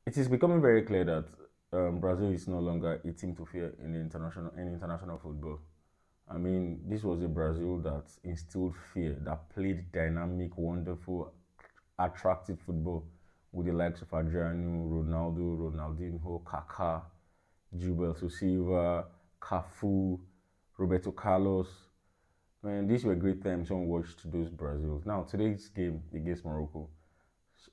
It is becoming very clear that Brazil is no longer a team to fear in international football. I mean, this was a Brazil that instilled fear, that played dynamic, wonderful, attractive football with the likes of Adriano, Ronaldo, Ronaldinho, Kaká, Gilberto Silva, Cafu, Roberto Carlos. Man, these were great times when we watched those Brazils. Now, today's game against Morocco,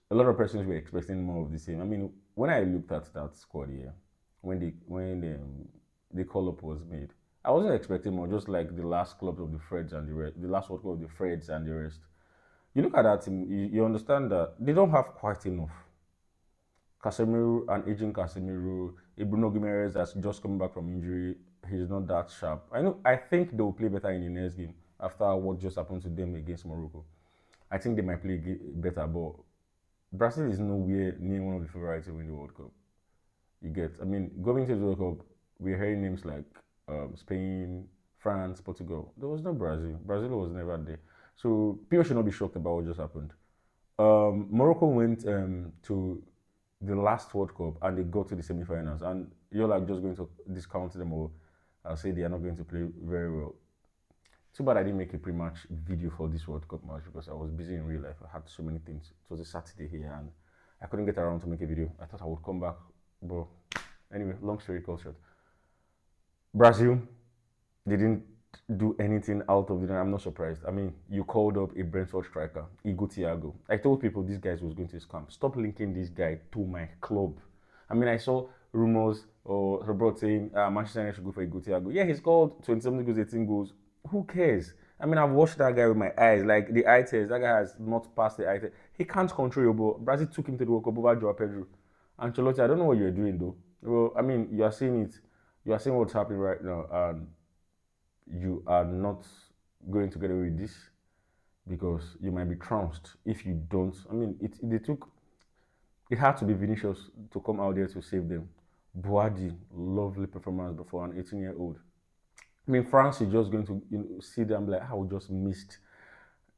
a lot of persons were expecting more of the same. I mean, when I looked at that squad here, when the call up was made, I wasn't expecting more. Just like the last clubs of the Freds and the rest, the last World Cup of the Freds and the rest. You look at that team, you understand that they don't have quite enough. Casemiro, an aging Casemiro, a Bruno Guimaraes that's just coming back from injury. He's not that sharp. I know. I think they will play better in the next game after what just happened to them against Morocco. I think they might play better, but Brazil is nowhere near one of the favorites to win the World Cup. You get, I mean, going to the World Cup, we're hearing names like Spain, France, Portugal. There was no Brazil. Brazil was never there. So people should not be shocked about what just happened. Morocco went to the last World Cup and they got to the semi-finals, and you're like just going to discount them or say they are not going to play very well. Too bad I didn't make a pre-match video for this World Cup match because I was busy in real life. I had so many things. It was a Saturday here and I couldn't get around to make a video. I thought I would come back, but anyway, long story short. Brazil, they didn't do anything out of the. I'm not surprised. I mean, you called up a Brentford striker, Igo Thiago. I told people this guy was going to scam. Stop linking this guy to my club. I mean, I saw rumors or reports saying Manchester United should go for Igo Thiago. Yeah, he's called 27 goals, 18 goals. Who cares? I mean, I've watched that guy with my eyes, like the eye test. That guy has not passed the eye test. He can't control your ball. Brazil took him to the World Cup over Joao Pedro. Ancelotti, I don't know what you're doing though. Well, I mean, you are seeing it. You are seeing what's happening right now, and you are not going to get away with this because you might be trounced if you don't. I mean, it had to be Vinicius to come out there to save them. Boadi, lovely performance for an 18-year-old. I mean, France is just going to see them like, I just missed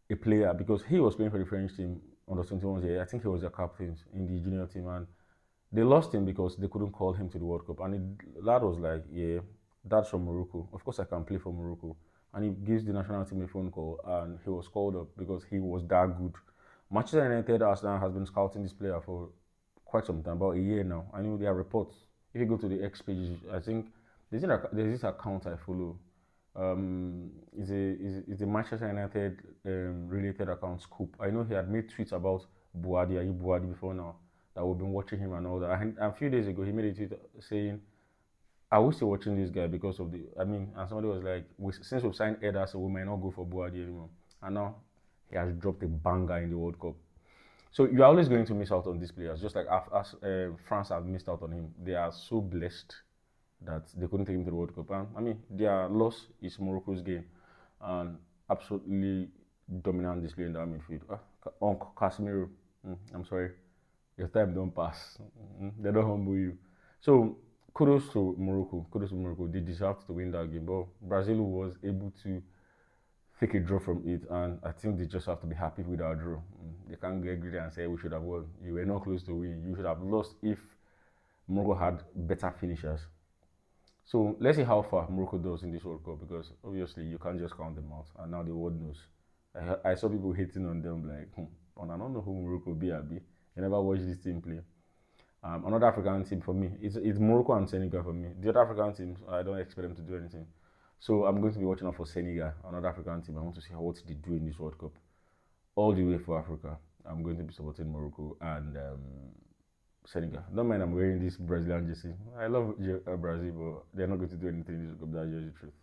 a player because he was playing for the French team under 21 years. I think he was their captain in the junior team, and they lost him because they couldn't call him to the World Cup. And lad was like, yeah, that's from Morocco. Of course, I can play for Morocco. And he gives the national team a phone call, and he was called up because he was that good. Manchester United Arsenal has been scouting this player for quite some time, about a year now. I know there are reports. If you go to the X pages, I think there's this account I follow. Is a Manchester United related account Scoop. I know he had made tweets about Buadi before now that we've been watching him and all that. And a few days ago, he made a tweet saying, "I was still watching this guy because of the." I mean, and somebody was like, "Since we've signed Eder, so we might not go for Buadi anymore." And now he has dropped a banger in the World Cup. So you're always going to miss out on these players, just like as France have missed out on him. They are so blessed that they couldn't take him to the World Cup. And I mean, their loss is Morocco's gain, and absolutely dominant display in that midfield. Uncle Casemiro, I'm sorry, your time don't pass. They don't humble you. So kudos to Morocco. Kudos to Morocco. They deserved to win that game, but Brazil was able to take a draw from it, and I think they just have to be happy with our draw. They can't get greedy and say we should have won. You were not close to winning. You should have lost if Morocco had better finishers. So let's see how far Morocco does in this World Cup because obviously you can't just count them out, and now the world knows. I saw people hating on them like, and I don't know who Morocco be. Abi. I never watched this team play. Another African team for me, it's Morocco and Senegal for me. The other African teams, I don't expect them to do anything. So I'm going to be watching out for Senegal, another African team. I want to see what they do in this World Cup. All the way for Africa, I'm going to be supporting Morocco and Senegal. Don't mind I'm wearing this Brazilian jersey. I love Brazil, but they're not going to do anything in this World Cup. That's just the truth.